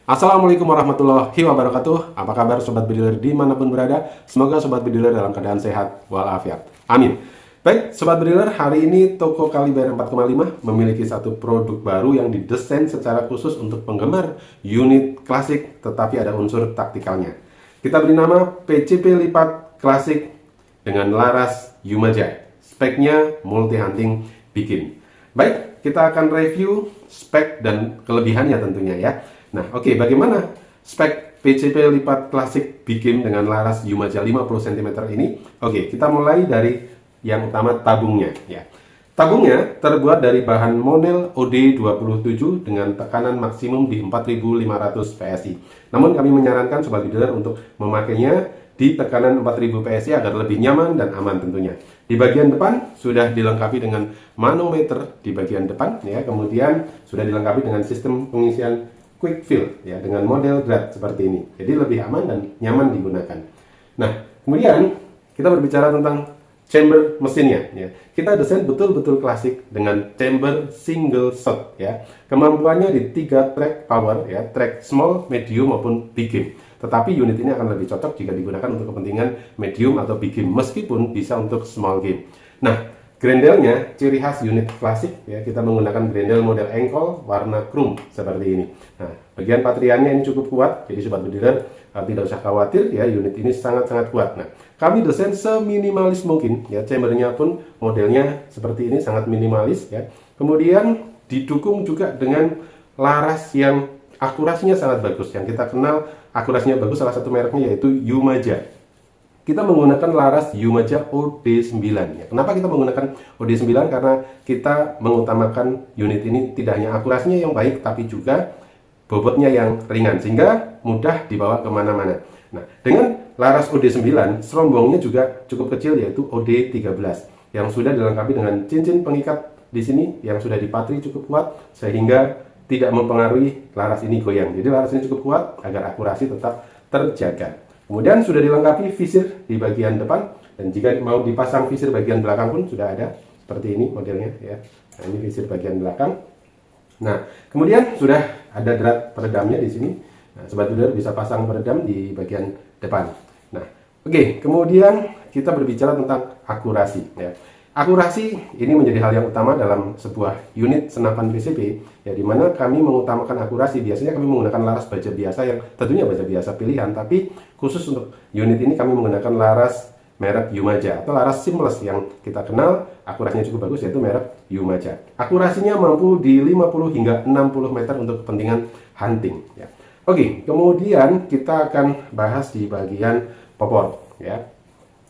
Assalamualaikum warahmatullahi wabarakatuh. Apa kabar Sobat Bediler dimanapun berada? Semoga Sobat Bediler dalam keadaan sehat walafiat. Amin. Baik, Sobat Bediler, hari ini toko Kaliber 4,5 memiliki satu produk baru yang didesain secara khusus untuk penggemar unit klasik, tetapi ada unsur taktikalnya. Kita beri nama PCP lipat klasik dengan laras Yumaja. Speknya multi hunting bikin. Baik, kita akan review spek dan kelebihannya tentunya ya. Nah, oke, bagaimana spek PCP lipat klasik Bikim dengan laras Yumaja 50 cm ini? Oke, kita mulai dari yang utama tabungnya ya. Tabungnya terbuat dari bahan monel OD27 dengan tekanan maksimum di 4500 PSI. Namun kami menyarankan Sobat Bediler untuk memakainya di tekanan 4000 PSI agar lebih nyaman dan aman tentunya. Di bagian depan sudah dilengkapi dengan manometer di bagian depan ya, kemudian sudah dilengkapi dengan sistem pengisian quick fill ya dengan model grad seperti ini. Jadi lebih aman dan nyaman digunakan. Nah, kemudian kita berbicara tentang chamber mesinnya ya. Kita desain betul-betul klasik dengan chamber single shot ya. Kemampuannya di 3 track power ya, track small, medium maupun big game. Tetapi unit ini akan lebih cocok jika digunakan untuk kepentingan medium atau big game meskipun bisa untuk small game. Nah, grendelnya ciri khas unit klasik ya, kita menggunakan grendel model engkol warna chrome seperti ini. Nah, bagian patriannya ini cukup kuat, jadi Sobat Bediler tidak usah khawatir ya, unit ini sangat-sangat kuat. Nah, kami desain seminimalis mungkin ya, chambernya pun modelnya seperti ini, sangat minimalis ya. Kemudian didukung juga dengan laras yang akurasinya sangat bagus. Yang kita kenal akurasinya bagus salah satu mereknya yaitu Yumaja. Kita menggunakan laras Yumaja OD9 ya. Kenapa kita menggunakan OD9? Karena kita mengutamakan unit ini tidak hanya akurasinya yang baik, tapi juga bobotnya yang ringan, sehingga mudah dibawa kemana-mana. Nah, dengan laras OD9, serombongnya juga cukup kecil, yaitu OD13, yang sudah dilengkapi dengan cincin pengikat di sini, yang sudah dipatri cukup kuat, sehingga tidak mempengaruhi laras ini goyang. Jadi laras ini cukup kuat, agar akurasi tetap terjaga. Kemudian sudah dilengkapi visir di bagian depan, dan jika mau dipasang visir bagian belakang pun sudah ada seperti ini modelnya ya. Nah, ini visir bagian belakang. Nah, kemudian sudah ada drat peredamnya di sini. Nah, Sobat Bediler bisa pasang peredam di bagian depan. Nah, oke, kemudian kita berbicara tentang akurasi ya. Akurasi ini menjadi hal yang utama dalam sebuah unit senapan PCP ya, di mana kami mengutamakan akurasi. Biasanya kami menggunakan laras baja biasa yang tentunya baja biasa pilihan, tapi khusus untuk unit ini kami menggunakan laras merek Yumaja atau laras seamless yang kita kenal akurasinya cukup bagus, yaitu merek Yumaja. Akurasinya mampu di 50 hingga 60 meter untuk kepentingan hunting ya. Oke, kemudian kita akan bahas di bagian popor ya.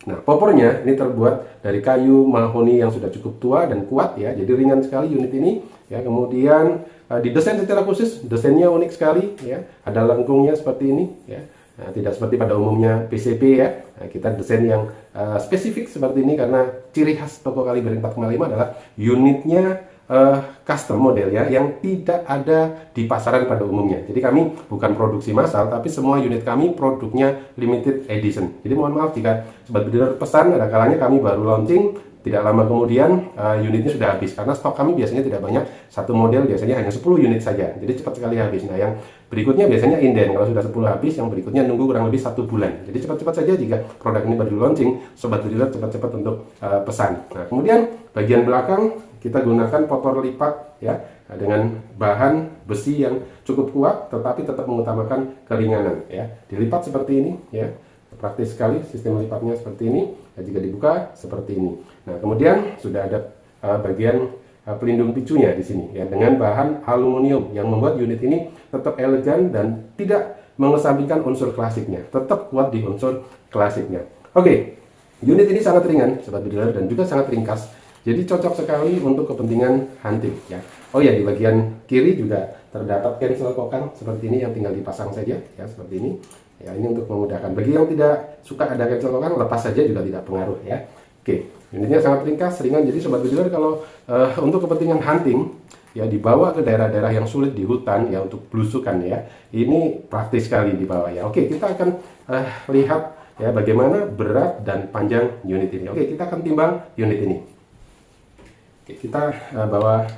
Nah, popornya ini terbuat dari kayu mahoni yang sudah cukup tua dan kuat ya, jadi ringan sekali unit ini ya. Kemudian didesain secara khusus, desainnya unik sekali ya, ada lengkungnya seperti ini ya. Nah, tidak seperti pada umumnya PCP ya. Nah, kita desain yang spesifik seperti ini karena ciri khas toko Kaliber 4,5 adalah unitnya custom model ya, yang tidak ada di pasaran pada umumnya. Jadi kami bukan produksi massal, tapi semua unit kami produknya limited edition. Jadi mohon maaf jika Sobat Bediler pesan, ada kalanya kami baru launching, tidak lama kemudian unitnya sudah habis, karena stok kami biasanya tidak banyak, satu model biasanya hanya 10 unit saja, jadi cepat sekali habis. Nah, yang berikutnya biasanya inden, kalau sudah 10 habis, yang berikutnya nunggu kurang lebih 1 bulan. Jadi cepat-cepat saja jika produk ini baru launching, Sobat Bediler cepat-cepat untuk pesan. Nah, kemudian bagian belakang kita gunakan popor lipat ya, dengan bahan besi yang cukup kuat tetapi tetap mengutamakan keringanan ya. Dilipat seperti ini ya. Praktis sekali sistem lipatnya seperti ini. Nah, jika dibuka seperti ini. Nah, kemudian sudah ada bagian pelindung picunya di sini ya, dengan bahan aluminium yang membuat unit ini tetap elegan dan tidak mengesampingkan unsur klasiknya. Tetap kuat di unsur klasiknya. Oke. Unit ini sangat ringan Sobat Bediler dan juga sangat ringkas. Jadi cocok sekali untuk kepentingan hunting ya. Oh ya, di bagian kiri juga terdapat cancel kokang seperti ini yang tinggal dipasang saja ya, seperti ini. Ya, ini untuk memudahkan. Bagi yang tidak suka ada cancel kokang, lepas saja juga tidak pengaruh ya. Oke, unitnya sangat ringkas, ringan. Jadi Sobat Bediler kalau untuk kepentingan hunting ya, dibawa ke daerah-daerah yang sulit di hutan ya, untuk belusukan ya, ini praktis sekali dibawa ya. Oke, kita akan lihat ya bagaimana berat dan panjang unit ini. Oke, kita akan timbang unit ini. Oke, kita bawa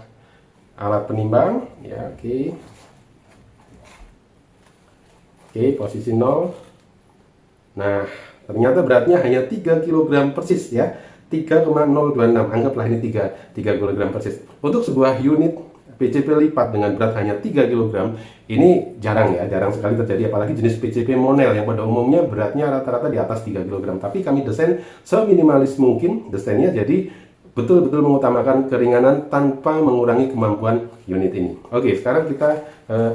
alat penimbang ya. Oke, Oke, posisi 0. Nah, ternyata beratnya hanya 3 kg persis ya. 3,026. Anggaplah ini 3 kg persis. Untuk sebuah unit PCP lipat dengan berat hanya 3 kg, ini jarang ya, jarang sekali terjadi, apalagi jenis PCP monel yang pada umumnya beratnya rata-rata di atas 3 kg. Tapi kami desain seminimalis mungkin desainnya, jadi betul-betul mengutamakan keringanan tanpa mengurangi kemampuan unit ini. Oke, sekarang kita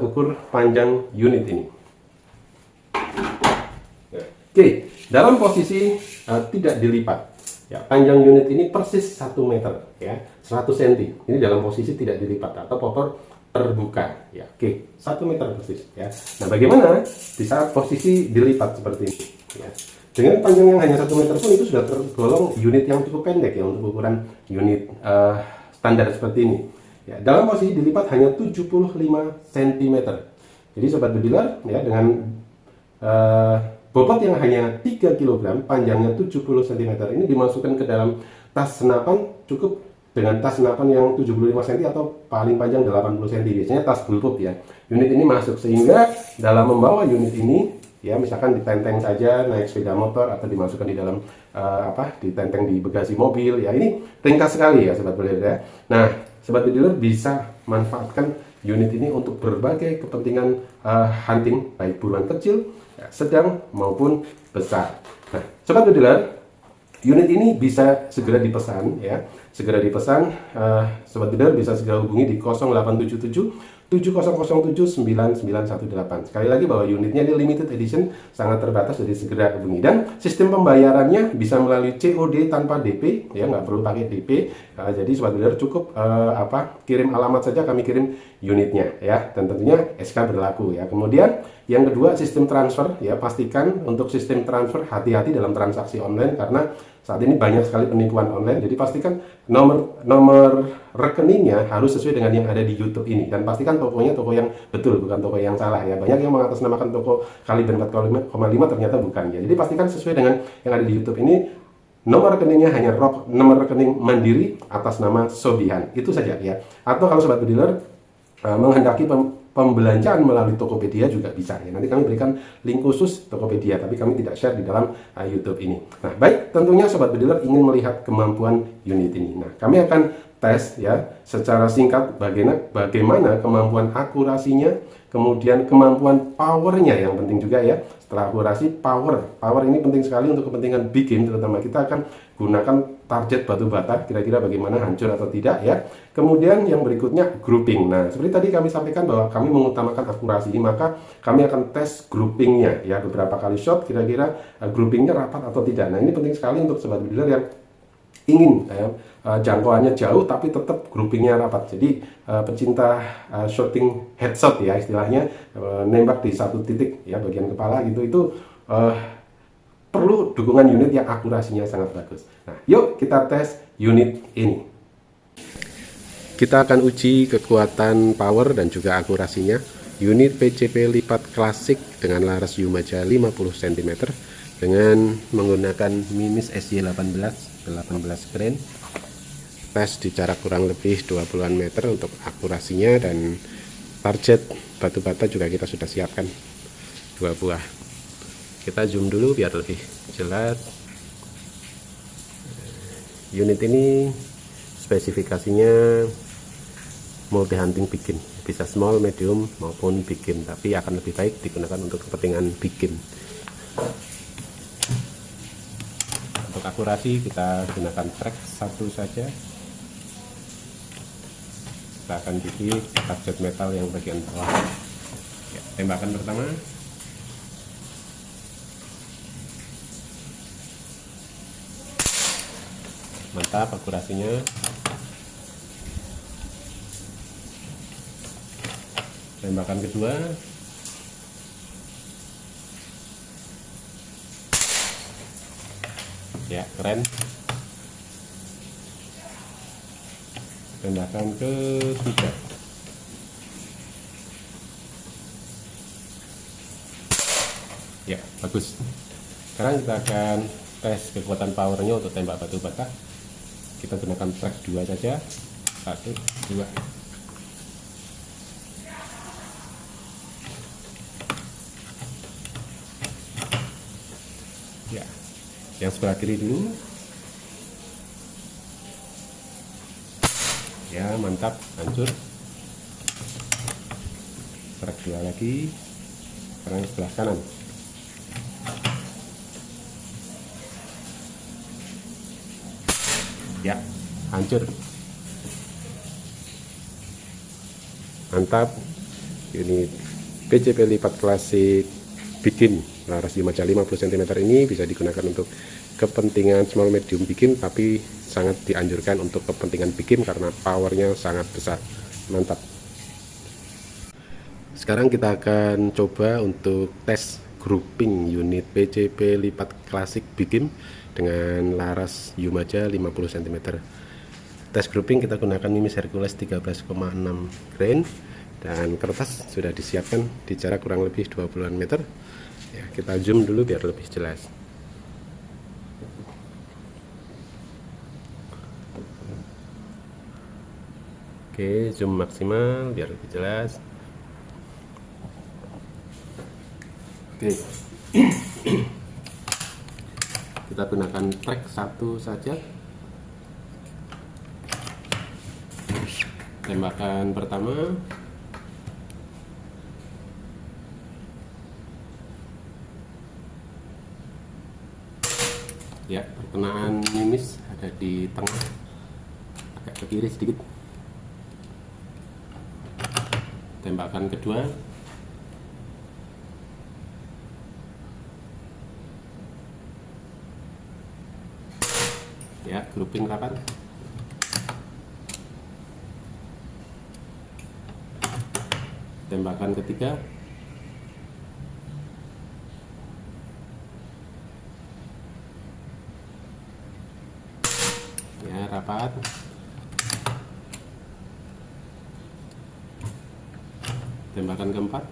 ukur panjang unit ini. Oke, dalam posisi tidak dilipat. Ya, panjang unit ini persis 1 meter, ya, 100 cm. Ini dalam posisi tidak dilipat atau popor terbuka. Ya, oke, 1 meter persis. Ya. Nah, bagaimana di saat posisi dilipat seperti ini? Ya. Dengan panjang yang hanya 1 meter pun itu sudah tergolong unit yang cukup pendek ya untuk ukuran unit standar seperti ini. Ya, dalam posisi dilipat hanya 75 cm. Jadi sobat bediler ya, dengan bobot yang hanya 3 kg, panjangnya 70 cm ini dimasukkan ke dalam tas senapan, cukup dengan tas senapan yang 75 cm atau paling panjang 80 cm, biasanya tas bullpup ya. Unit ini masuk, sehingga dalam membawa unit ini ya, misalkan ditenteng saja naik sepeda motor atau dimasukkan di dalam ditenteng di bagasi mobil ya, ini ringkas sekali ya sobat bediler ya. Nah, sobat bediler bisa manfaatkan unit ini untuk berbagai kepentingan hunting, baik buruan kecil, ya, sedang maupun besar. Nah, sobat bediler, unit ini bisa segera dipesan ya, segera dipesan. Sobat bediler bisa segera hubungi di 0877 7007 9918. Sekali lagi bahwa unitnya ini limited edition, sangat terbatas, jadi segera hubungi. Dan sistem pembayarannya bisa melalui COD tanpa DP, ya, nggak perlu pakai DP. Jadi sobat bediler cukup kirim alamat saja, kami kirim unitnya ya, dan tentunya SK berlaku ya. Kemudian yang kedua, sistem transfer ya, pastikan untuk sistem transfer hati-hati dalam transaksi online karena saat ini banyak sekali penipuan online. Jadi pastikan nomor rekeningnya harus sesuai dengan yang ada di YouTube ini, dan pastikan tokonya toko yang betul, bukan toko yang salah ya. Banyak yang mengatasnamakan toko kaliber 4,5 ternyata bukan ya. Jadi pastikan sesuai dengan yang ada di YouTube ini. Nomor rekeningnya hanya nomor rekening Mandiri atas nama Sobihan, itu saja ya. Atau kalau sobat bediler menghendaki pembelanjaan melalui Tokopedia juga bisa ya. Nanti kami berikan link khusus Tokopedia, tapi kami tidak share di dalam YouTube ini. Nah, baik, tentunya sobat bediler ingin melihat kemampuan unit ini. Nah, kami akan tes ya secara singkat bagaimana kemampuan akurasinya, kemudian kemampuan powernya yang penting juga ya. Setelah akurasi, power ini penting sekali untuk kepentingan bikin, terutama kita akan gunakan target batu bata, kira-kira bagaimana hancur atau tidak ya. Kemudian yang berikutnya grouping. Nah, seperti tadi kami sampaikan bahwa kami mengutamakan akurasi, maka kami akan tes groupingnya ya, beberapa kali shot, kira-kira groupingnya rapat atau tidak. Nah, ini penting sekali untuk sobat bediler yang ingin jangkauannya jauh tapi tetap groupingnya rapat. Jadi pecinta shooting headshot ya istilahnya, nembak di satu titik ya bagian kepala gitu, itu perlu dukungan unit yang akurasinya sangat bagus. Nah, yuk kita tes unit ini. Kita akan uji kekuatan power dan juga akurasinya. Unit PCP lipat klasik dengan laras Yumaja 50 cm dengan menggunakan Mimis SY18 grain. Tes di jarak kurang lebih 20-an meter untuk akurasinya, dan target batu bata juga kita sudah siapkan 2 buah. Kita zoom dulu biar lebih jelas. Unit ini spesifikasinya multi hunting bikin, bisa small, medium maupun bikin, tapi akan lebih baik digunakan untuk kepentingan bikin. Untuk akurasi kita gunakan track 1 saja. Kita akan bidik target metal yang bagian bawah ya. Tembakan pertama, mantap akurasinya. Tembakan kedua, ya keren. Tembakan ketiga, ya bagus. Sekarang kita akan tes kekuatan powernya untuk tembak batu bata. Kita gunakan track 2 saja. 1, 2. Yang sebelah kiri dulu. Ya, mantap, hancur. Trek dua lagi. Sekarang yang sebelah kanan. Ya, hancur. Mantap. Unit PCP lipat klasik bikin laras Yumaja 50 cm ini bisa digunakan untuk kepentingan small medium bikin, tapi sangat dianjurkan untuk kepentingan bikin karena powernya sangat besar. Mantap. Sekarang kita akan coba untuk tes grouping unit PCP lipat klasik bikin dengan laras Yumaja 50 cm. Tes grouping kita gunakan mimis Hercules 13,6 grain dan kertas sudah disiapkan di jarak kurang lebih 20 meter. Ya, kita zoom dulu biar lebih jelas. Oke, zoom maksimal biar lebih jelas. Oke. Kita gunakan track satu saja. Tembakan pertama. Ya, perkenaan mimis ada di tengah, agak ke kiri sedikit. Tembakan kedua. Ya, grouping rapat. Tembakan ketiga. Ya, rapat. Tembakan keempat.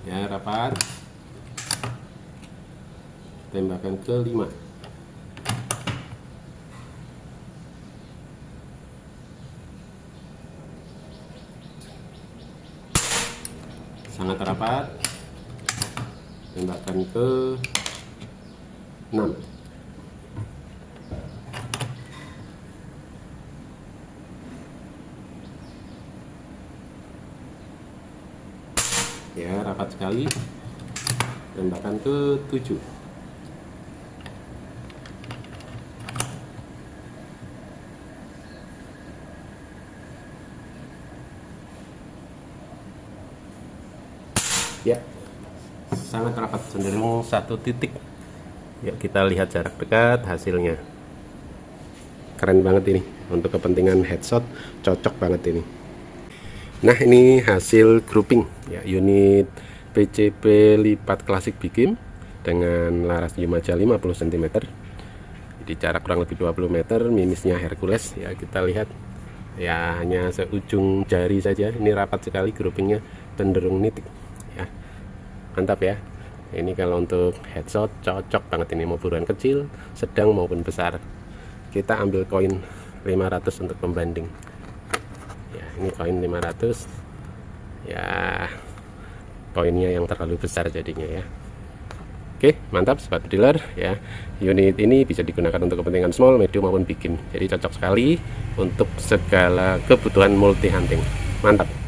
Ya, rapat. Tembakan kelima. Sangat rapat. Tembakan ke 6. Ya, rapat sekali. Tembakan ke 7. Ya, sangat rapat, cenderung satu titik. Ya, kita lihat jarak dekat hasilnya. Keren banget ini, untuk kepentingan headshot cocok banget ini. Nah, ini hasil grouping ya, unit PCP lipat klasik bikin dengan laras Yumaja 50 cm di jarak kurang lebih 20 meter, mimisnya Hercules. Ya, kita lihat ya, hanya seujung jari saja. Ini rapat sekali groupingnya, cenderung nitik ya. Mantap ya. Ini kalau untuk headshot cocok banget ini, mau buruan kecil, sedang maupun besar. Kita ambil koin 500 untuk pembanding. Ya, ini koin 500. Ya, koinnya yang terlalu besar jadinya ya. Oke, mantap sobat dealer ya. Unit ini bisa digunakan untuk kepentingan small, medium maupun bikin. Jadi cocok sekali untuk segala kebutuhan multi hunting. Mantap.